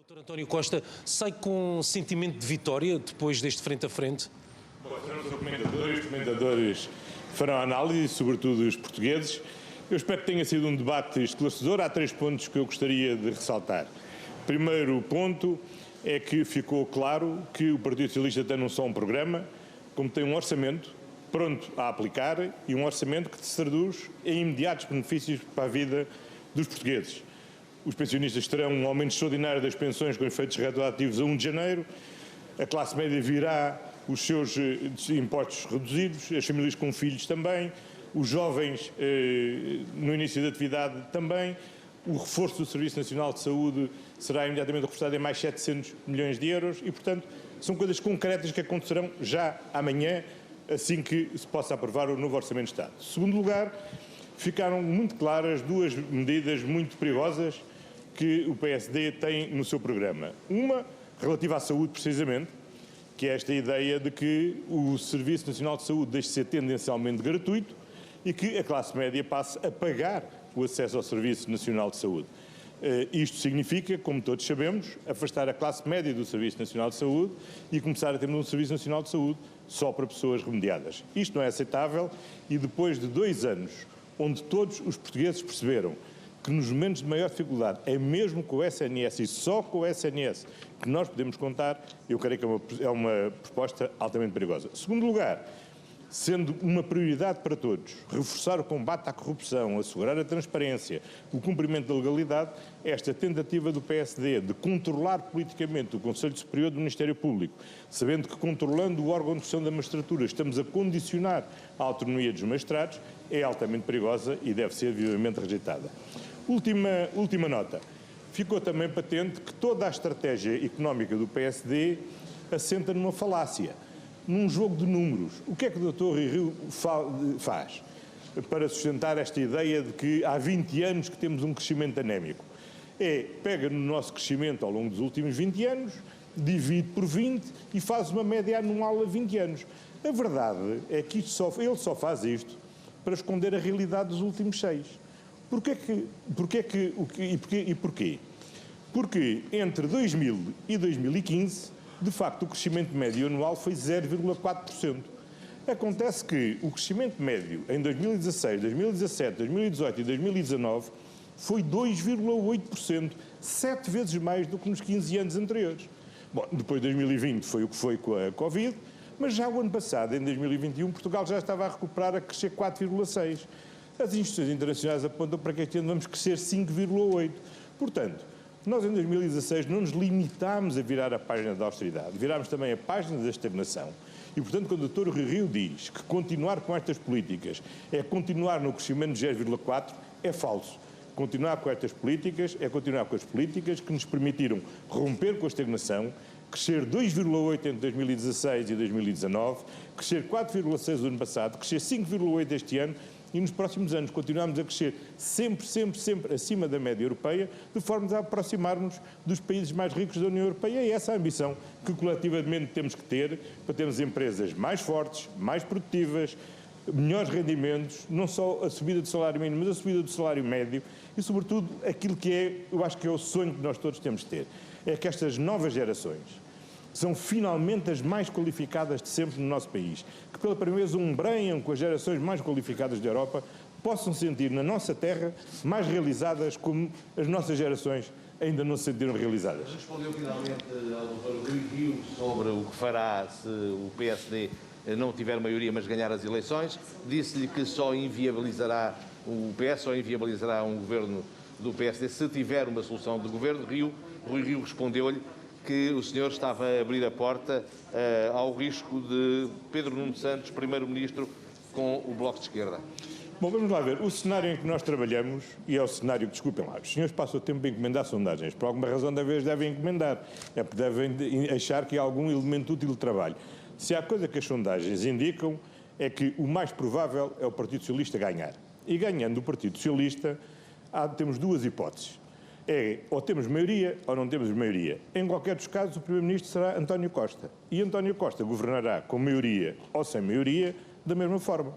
Dr. António Costa sai com um sentimento de vitória depois deste frente a frente? Bom, os comentadores farão a análise, sobretudo os portugueses. Eu espero que tenha sido um debate esclarecedor. Há 3 pontos que eu gostaria de ressaltar. Primeiro ponto é que ficou claro que o Partido Socialista tem não só um programa, como tem um orçamento pronto a aplicar e um orçamento que se traduz em imediatos benefícios para a vida dos portugueses. Os pensionistas terão um aumento extraordinário das pensões com efeitos retroativos a 1 de janeiro, a classe média virá os seus impostos reduzidos, as famílias com filhos também, os jovens no início da atividade também, o reforço do Serviço Nacional de Saúde será imediatamente reforçado em mais 700 milhões de euros e, portanto, são coisas concretas que acontecerão já amanhã, assim que se possa aprovar o novo Orçamento de Estado. Em segundo lugar, ficaram muito claras 2 medidas muito perigosas que o PSD tem no seu programa. Uma, relativa à saúde precisamente, que é esta ideia de que o Serviço Nacional de Saúde deixe de ser tendencialmente gratuito e que a classe média passe a pagar o acesso ao Serviço Nacional de Saúde. Isto significa, como todos sabemos, afastar a classe média do Serviço Nacional de Saúde e começar a ter um Serviço Nacional de Saúde só para pessoas remediadas. Isto não é aceitável e depois de 2 anos, onde todos os portugueses perceberam que nos momentos de maior dificuldade é mesmo com o SNS e só com o SNS que nós podemos contar, eu creio que é uma proposta altamente perigosa. Segundo lugar, sendo uma prioridade para todos, reforçar o combate à corrupção, assegurar a transparência, o cumprimento da legalidade, esta tentativa do PSD de controlar politicamente o Conselho Superior do Ministério Público, sabendo que controlando o órgão de gestão da magistratura estamos a condicionar a autonomia dos magistrados, é altamente perigosa e deve ser vivamente rejeitada. Última nota. Ficou também patente que toda a estratégia económica do PSD assenta numa falácia, num jogo de números. O que é que o Dr. Rui Rio faz para sustentar esta ideia de que há 20 anos que temos um crescimento anémico? Pega no nosso crescimento ao longo dos últimos 20 anos, divide por 20 e faz uma média anual a 20 anos. A verdade é que ele só faz isto para esconder a realidade dos últimos 6. Porquê? Porque entre 2000 e 2015, de facto, o crescimento médio anual foi 0,4%. Acontece que o crescimento médio em 2016, 2017, 2018 e 2019 foi 2,8%, 7 vezes mais do que nos 15 anos anteriores. Bom, depois de 2020 foi o que foi com a Covid, mas já o ano passado, em 2021, Portugal já estava a recuperar, a crescer 4,6%. As instituições internacionais apontam para que este ano vamos crescer 5,8%. Portanto, nós em 2016 não nos limitámos a virar a página da austeridade, virámos também a página da estagnação. E, portanto, quando o Dr. Rui Rio diz que continuar com estas políticas é continuar no crescimento de 0,4%, é falso. Continuar com estas políticas é continuar com as políticas que nos permitiram romper com a estagnação, crescer 2,8% entre 2016 e 2019, crescer 4,6% no ano passado, crescer 5,8% este ano, e nos próximos anos continuamos a crescer sempre acima da média europeia, de forma a aproximar-nos dos países mais ricos da União Europeia. E essa é a ambição que coletivamente temos que ter para termos empresas mais fortes, mais produtivas, melhores rendimentos, não só a subida do salário mínimo, mas a subida do salário médio e, sobretudo, aquilo que eu acho que é o sonho que nós todos temos de ter, é que estas novas gerações são finalmente as mais qualificadas de sempre no nosso país, que pela primeira vez umbreiam com as gerações mais qualificadas da Europa, possam sentir na nossa terra mais realizadas como as nossas gerações ainda não se sentiram realizadas. Respondeu finalmente ao Dr. Rui Rio sobre o que fará se o PSD não tiver maioria, mas ganhar as eleições. Disse-lhe que o PS só inviabilizará um governo do PSD se tiver uma solução de governo. Rui Rio respondeu-lhe que o senhor estava a abrir a porta ao risco de Pedro Nuno Santos, primeiro-ministro, com o Bloco de Esquerda. Bom, vamos lá ver. O cenário em que nós trabalhamos, e é o cenário que, desculpem lá, os senhores passam o tempo a encomendar sondagens. Por alguma razão, devem encomendar. É porque devem achar que há algum elemento útil de trabalho. Se há coisa que as sondagens indicam, é que o mais provável é o Partido Socialista ganhar. E ganhando o Partido Socialista, temos 2 hipóteses. Ou temos maioria ou não temos maioria. Em qualquer dos casos, o Primeiro-Ministro será António Costa. E António Costa governará com maioria ou sem maioria, da mesma forma.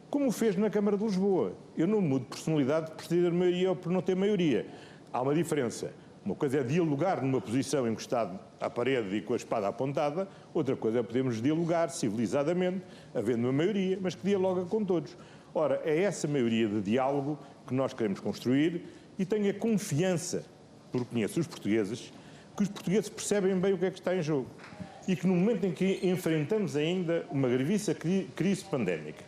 Como fez na Câmara de Lisboa. Eu não mudo personalidade por ter maioria ou por não ter maioria. Há uma diferença. Uma coisa é dialogar numa posição encostado à parede e com a espada apontada, outra coisa é podermos dialogar civilizadamente, havendo uma maioria, mas que dialoga com todos. Ora, é essa maioria de diálogo que nós queremos construir e tenho a confiança, porque conheço os portugueses, que os portugueses percebem bem o que é que está em jogo e que no momento em que enfrentamos ainda uma gravíssima crise pandémica,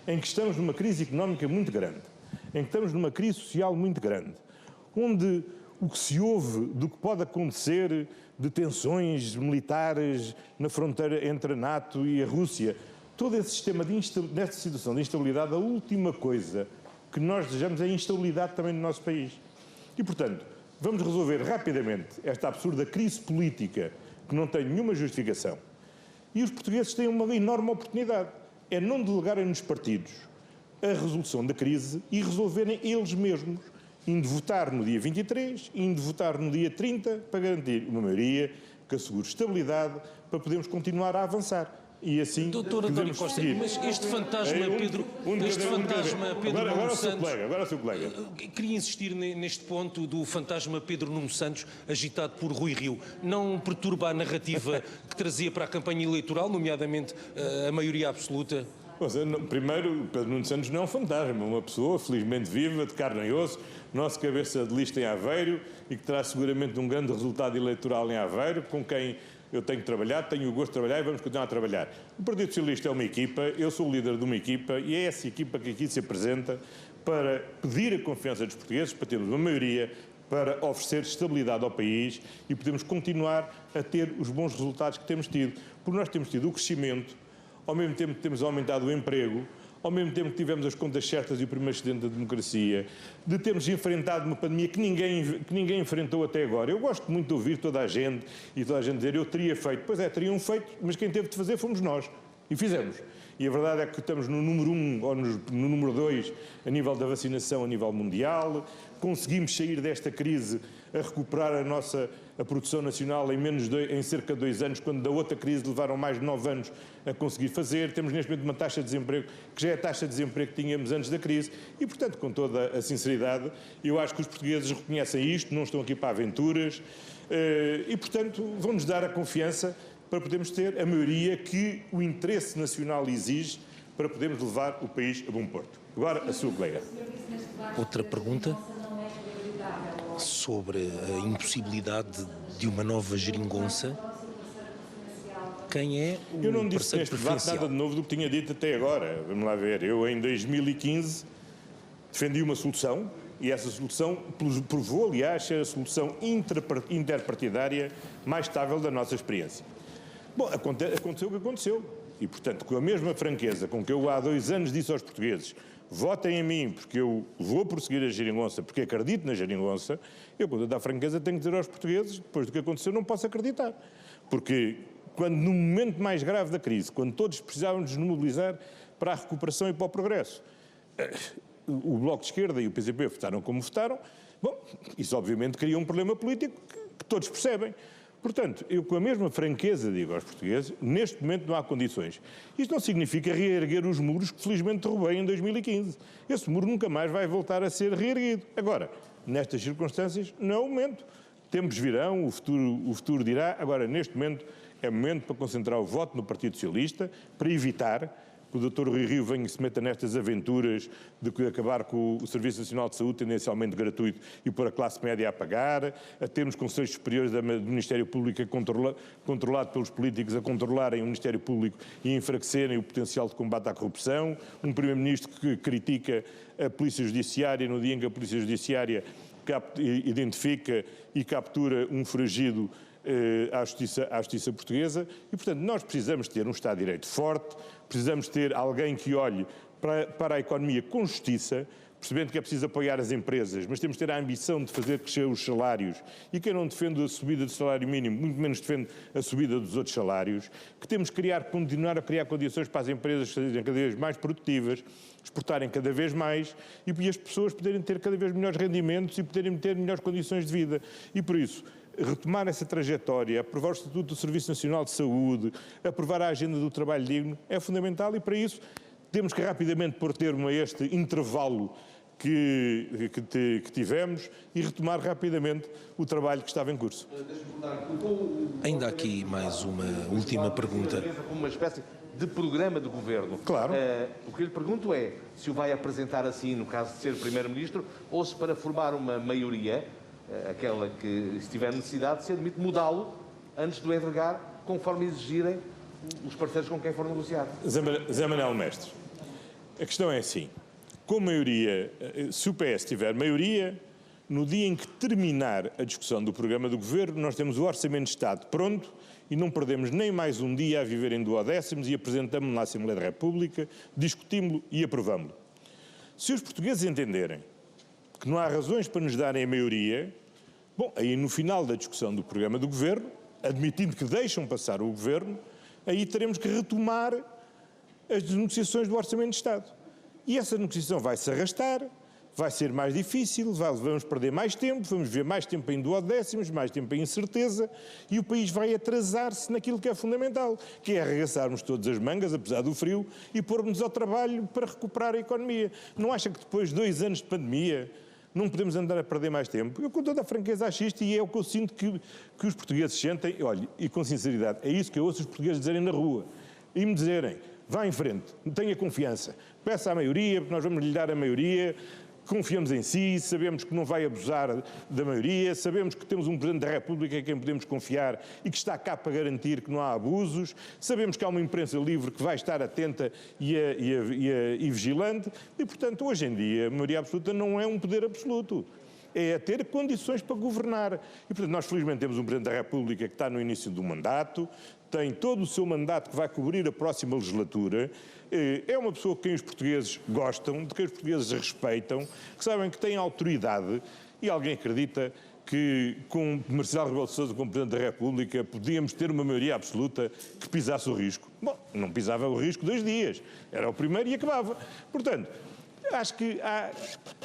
em que estamos numa crise económica muito grande, em que estamos numa crise social muito grande, onde o que se ouve do que pode acontecer de tensões militares na fronteira entre a NATO e a Rússia, todo esse sistema nesta situação de instabilidade, a última coisa que nós desejamos é a instabilidade também no nosso país. E, portanto, vamos resolver rapidamente esta absurda crise política que não tem nenhuma justificação. E os portugueses têm uma enorme oportunidade, é não delegarem nos partidos a resolução da crise e resolverem eles mesmos, indo votar no dia 23, indo votar no dia 30, para garantir uma maioria que assegure estabilidade para podermos continuar a avançar. E assim Doutor António Costa, mas este fantasma Pedro Nuno Santos... Agora o seu colega. Queria insistir neste ponto do fantasma Pedro Nuno Santos, agitado por Rui Rio. Não perturba a narrativa que trazia para a campanha eleitoral, nomeadamente a maioria absoluta? Primeiro, Pedro Nuno Santos não é um fantasma, uma pessoa felizmente viva, de carne e osso, nosso cabeça de lista em Aveiro e que terá seguramente um grande resultado eleitoral em Aveiro, com quem eu tenho trabalhado, tenho o gosto de trabalhar e vamos continuar a trabalhar. O Partido Socialista é uma equipa, eu sou o líder de uma equipa e é essa equipa que aqui se apresenta para pedir a confiança dos portugueses, para termos uma maioria, para oferecer estabilidade ao país e podemos continuar a ter os bons resultados que temos tido. Porque nós temos tido o crescimento, ao mesmo tempo que temos aumentado o emprego, ao mesmo tempo que tivemos as contas certas e o primeiro excedente da democracia, de termos enfrentado uma pandemia que ninguém enfrentou até agora. Eu gosto muito de ouvir toda a gente e toda a gente dizer eu teria feito. Pois é, teriam feito, mas quem teve de fazer fomos nós. E fizemos. E a verdade é que estamos no número 1 ou no número 2 a nível da vacinação a nível mundial, conseguimos sair desta crise a recuperar a produção nacional em cerca de 2 anos, quando da outra crise levaram mais de 9 anos a conseguir fazer. Temos neste momento uma taxa de desemprego que já é a taxa de desemprego que tínhamos antes da crise e, portanto, com toda a sinceridade, eu acho que os portugueses reconhecem isto, não estão aqui para aventuras e, portanto, vão-nos dar a confiança para podermos ter a maioria que o interesse nacional exige para podermos levar o país a bom porto. Agora, a sua colega. Outra pergunta sobre a impossibilidade de uma nova geringonça. Quem é o Eu não disse neste debate nada de novo do que tinha dito até agora. Vamos lá ver. Eu, em 2015, defendi uma solução e essa solução provou, aliás, ser a solução interpartidária mais estável da nossa experiência. Bom, aconteceu o que aconteceu. E, portanto, com a mesma franqueza com que eu há 2 anos disse aos portugueses votem em mim porque eu vou prosseguir a geringonça, porque acredito na geringonça, eu, com toda a franqueza, tenho que dizer aos portugueses, depois do que aconteceu, não posso acreditar. Porque, quando no momento mais grave da crise, quando todos precisávamos nos mobilizar para a recuperação e para o progresso, o Bloco de Esquerda e o PCP votaram como votaram, bom, isso obviamente cria um problema político que todos percebem. Portanto, eu com a mesma franqueza digo aos portugueses, neste momento não há condições. Isto não significa reerguer os muros que felizmente derrubei em 2015. Esse muro nunca mais vai voltar a ser reerguido. Agora, nestas circunstâncias, não é o momento. Tempos virão, o futuro dirá. Agora, neste momento, é momento para concentrar o voto no Partido Socialista, para evitar que o Dr. Rui Rio venha e se meta nestas aventuras de acabar com o Serviço Nacional de Saúde tendencialmente gratuito e pôr a classe média a pagar, a termos conselhos superiores do Ministério Público controlado pelos políticos a controlarem o Ministério Público e enfraquecerem o potencial de combate à corrupção, um Primeiro-Ministro que critica a Polícia Judiciária no dia em que a Polícia Judiciária identifica e captura um foragido à justiça portuguesa e, portanto, nós precisamos ter um Estado de Direito forte, precisamos ter alguém que olhe para a economia com justiça, percebendo que é preciso apoiar as empresas, mas temos de ter a ambição de fazer crescer os salários e quem não defende a subida do salário mínimo, muito menos defende a subida dos outros salários, que temos que continuar a criar condições para as empresas serem cada vez mais produtivas, exportarem cada vez mais e as pessoas poderem ter cada vez melhores rendimentos e poderem ter melhores condições de vida. E por isso, retomar essa trajetória, aprovar o Estatuto do Serviço Nacional de Saúde, aprovar a agenda do trabalho digno, é fundamental e para isso temos que rapidamente pôr termo a este intervalo que tivemos e retomar rapidamente o trabalho que estava em curso. Ainda há aqui mais uma última pergunta. Como uma espécie de programa de governo. Claro. O que eu lhe pergunto é se o vai apresentar assim, no caso de ser Primeiro-Ministro, ou se para formar uma maioria, aquela que estiver necessidade, se admite mudá-lo antes de o entregar, conforme exigirem os parceiros com quem for negociar. Zé Manuel Mestre, a questão é assim, com maioria, se o PS tiver maioria, no dia em que terminar a discussão do programa do Governo, nós temos o Orçamento de Estado pronto e não perdemos nem mais um dia a viver em duodécimos e apresentamos-lo na Assembleia da República, discutimos-lo e aprovamos-lo. Se os portugueses entenderem que não há razões para nos darem a maioria, bom, aí no final da discussão do programa do Governo, admitindo que deixam passar o Governo, aí teremos que retomar as negociações do Orçamento de Estado. E essa negociação vai se arrastar, vai ser mais difícil, vamos perder mais tempo, vamos ver mais tempo em duodécimos, mais tempo em incerteza, e o país vai atrasar-se naquilo que é fundamental, que é arregaçarmos todas as mangas, apesar do frio, e pôr-nos ao trabalho para recuperar a economia. Não acha que depois de 2 anos de pandemia não podemos andar a perder mais tempo? Eu, com toda a franqueza, acho isto e é o que eu sinto que os portugueses sentem. Olha, e com sinceridade, é isso que eu ouço os portugueses dizerem na rua. E me dizerem, vá em frente, tenha confiança, peça a maioria, porque nós vamos lhe dar a maioria, confiamos em si, sabemos que não vai abusar da maioria, sabemos que temos um Presidente da República em quem podemos confiar e que está cá para garantir que não há abusos, sabemos que há uma imprensa livre que vai estar atenta e vigilante e, portanto, hoje em dia, a maioria absoluta não é um poder absoluto. É ter condições para governar. E, portanto, nós felizmente temos um Presidente da República que está no início do mandato, tem todo o seu mandato que vai cobrir a próxima legislatura, é uma pessoa que quem os portugueses gostam, de quem os portugueses respeitam, que sabem que tem autoridade e alguém acredita que com Marcelo Rebelo de Sousa como Presidente da República podíamos ter uma maioria absoluta que pisasse o risco. Bom, não pisava o risco 2 dias, era o primeiro e acabava. Portanto, acho que há,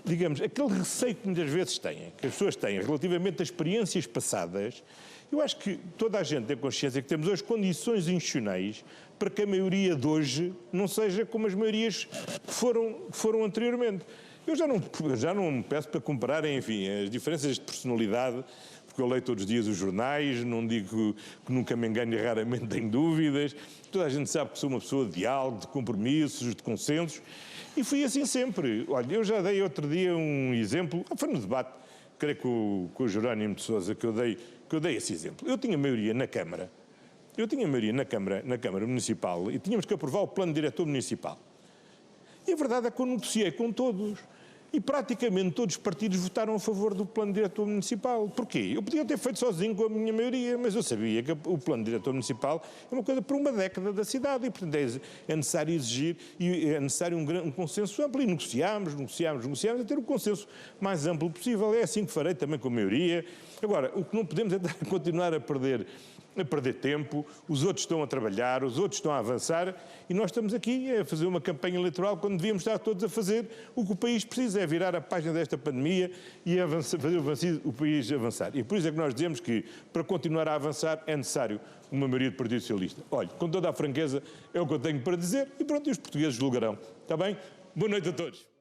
digamos, aquele receio que muitas vezes têm, que as pessoas têm relativamente a experiências passadas. Eu acho que toda a gente tem consciência que temos hoje condições institucionais para que a maioria de hoje não seja como as maiorias que foram anteriormente. Eu já não me peço para compararem, enfim, as diferenças de personalidade, porque eu leio todos os dias os jornais, não digo que nunca me engano e raramente tenho dúvidas. Toda a gente sabe que sou uma pessoa de diálogo, de compromissos, de consensos, e fui assim sempre. Olha, eu já dei outro dia um exemplo, foi no debate, creio que com o Jerónimo de Sousa, que eu dei esse exemplo. Eu tinha maioria na Câmara, na Câmara Municipal, e tínhamos que aprovar o plano diretor municipal. E a verdade é que eu negociei com todos. E praticamente todos os partidos votaram a favor do plano diretor municipal. Porquê? Eu podia ter feito sozinho com a minha maioria, mas eu sabia que o plano diretor municipal é uma coisa para uma década da cidade e, portanto, é necessário exigir e é necessário um consenso amplo. E negociámos a ter o consenso mais amplo possível. É assim que farei também com a maioria. Agora, o que não podemos é continuar a perder tempo, os outros estão a trabalhar, os outros estão a avançar e nós estamos aqui a fazer uma campanha eleitoral quando devíamos estar todos a fazer o que o país precisa, é virar a página desta pandemia e fazer o país avançar. E por isso é que nós dizemos que para continuar a avançar é necessário uma maioria do Partido Socialista. Olha, com toda a franqueza é o que eu tenho para dizer e pronto, e os portugueses julgarão. Está bem? Boa noite a todos.